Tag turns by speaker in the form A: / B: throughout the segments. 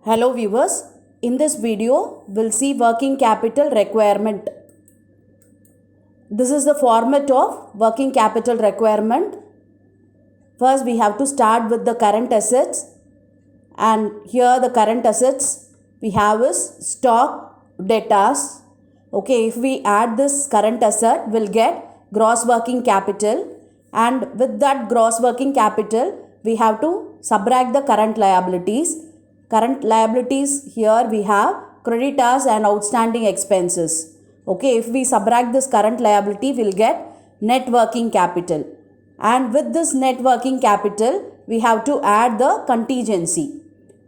A: Hello viewers, in this video we'll see working capital requirement. This is the format of working capital requirement. First we have to start with the current assets, and here the current assets we have is stock, debtors. Okay, if we add this current asset we'll get gross working capital, and with that gross working capital we have to subtract the current liabilities. Current liabilities, here we have creditors and outstanding expenses. Okay, if we subtract this current liability, we'll get net working capital. And with this net working capital, we have to add the contingency.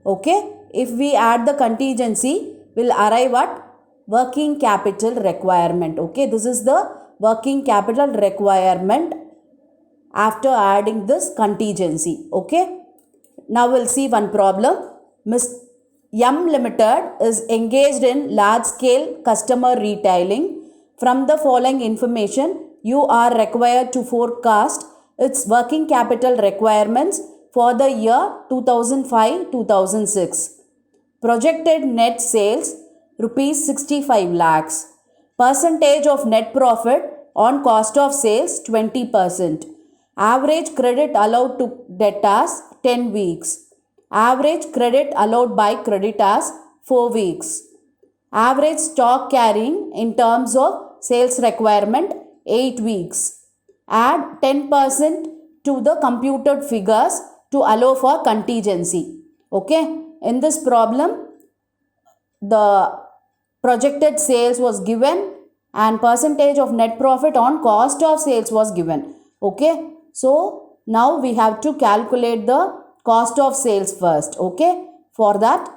A: Okay, if we add the contingency, we'll arrive at working capital requirement. Okay, this is the working capital requirement after adding this contingency. Okay, now we'll see one problem. Ms. M Limited is engaged in large-scale customer retailing. From the following information, you are required to forecast its working capital requirements for the year 2005-2006. Projected net sales rupees 65 lakhs. Percentage of net profit on cost of sales 20%. Average credit allowed to debtors 10 weeks. Average credit allowed by creditors 4 weeks. Average stock carrying in terms of sales requirement 8 weeks. Add 10% to the computed figures to allow for contingency. Okay, in this problem the projected sales was given and percentage of net profit on cost of sales was given. Okay, so now we have to calculate the cost of sales first. Okay, for that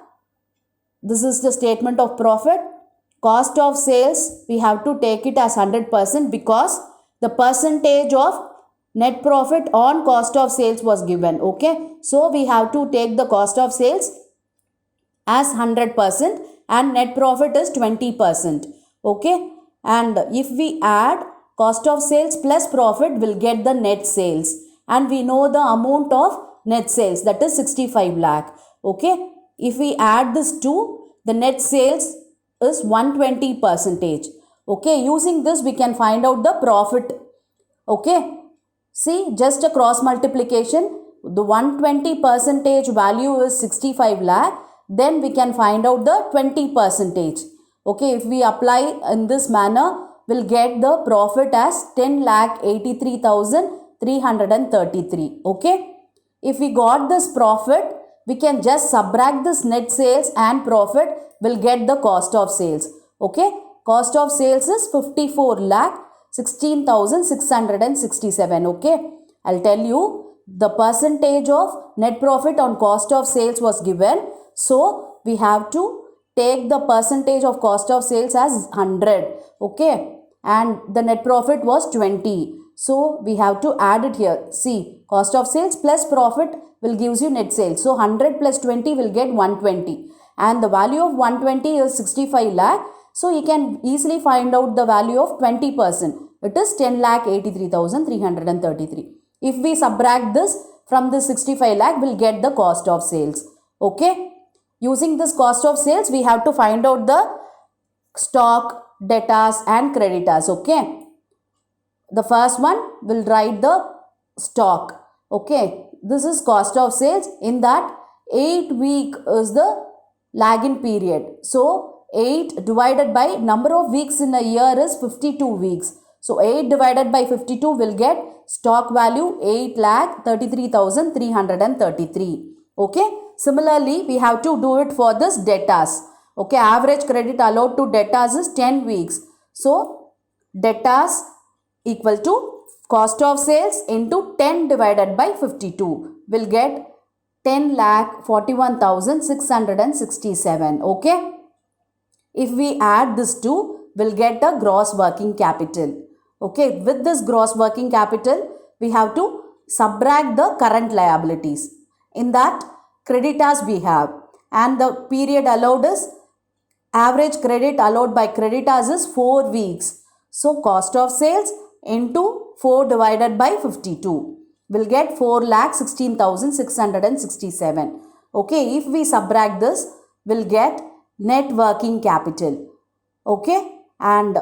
A: this is the statement of profit. Cost of sales we have to take it as 100% because the percentage of net profit on cost of sales was given. Okay, so we have to take the cost of sales as 100% and net profit is 20%. Okay, and if we add cost of sales plus profit, we'll get the net sales, and we know the amount of net sales, that is 65 lakh. Okay, if we add this to the net sales is 120%. Okay, using this we can find out the profit. Okay, see, just a cross multiplication, the 120% value is 65 lakh, then we can find out the 20%. Okay, if we apply in this manner, we'll get the profit as 10,83,333. Okay, if we got this profit, we can just subtract this net sales and profit, will get the cost of sales. Okay, cost of sales is 54,16,667. Okay, I'll tell you the percentage of net profit on cost of sales was given. So we have to take the percentage of cost of sales as 100. Okay, and the net profit was 20. So we have to add it here. See, cost of sales plus profit will gives you net sales. So 100 plus 20 will get 120. And the value of 120 is 65 lakh. So you can easily find out the value of 20%. It is 10,83,333. If we subtract this from the 65 lakh, we'll get the cost of sales. Okay. Using this cost of sales, we have to find out the stock, debtors and creditors. Okay. The first one will write the stock. Okay, this is cost of sales. In that 8 week is the lagging period. So 8 divided by number of weeks in a year is 52 weeks. So 8 divided by 52 will get stock value 8,33,333. Okay, similarly we have to do it for this debtors. Okay, average credit allowed to debtors is 10 weeks. So debtors equal to cost of sales into 10 divided by 52 will get 10,41,667. Okay, if we add this to, we'll get a gross working capital. Okay, with this gross working capital we have to subtract the current liabilities. In that creditors we have, and the period allowed is average credit allowed by creditors is 4 weeks. So cost of sales into 4 divided by 52 will get 4,16,667. Okay, if we subtract this, will get net working capital. Okay, and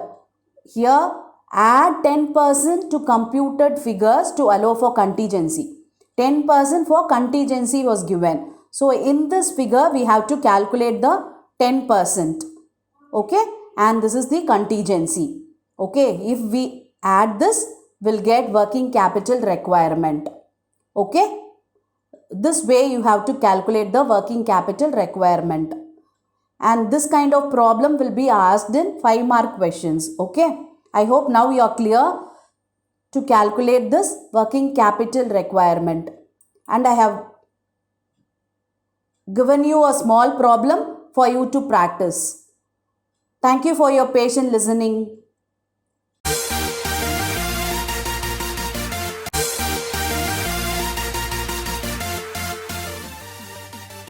A: here add 10% to computed figures to allow for contingency. 10% for contingency was given. So in this figure we have to calculate the 10%. Okay, and this is the contingency. Okay, if we add this, we'll get working capital requirement. Okay, this way you have to calculate the working capital requirement. And this kind of problem will be asked in 5-mark questions. Okay, I hope now you are clear to calculate this working capital requirement. And I have given you a small problem for you to practice. Thank you for your patient listening.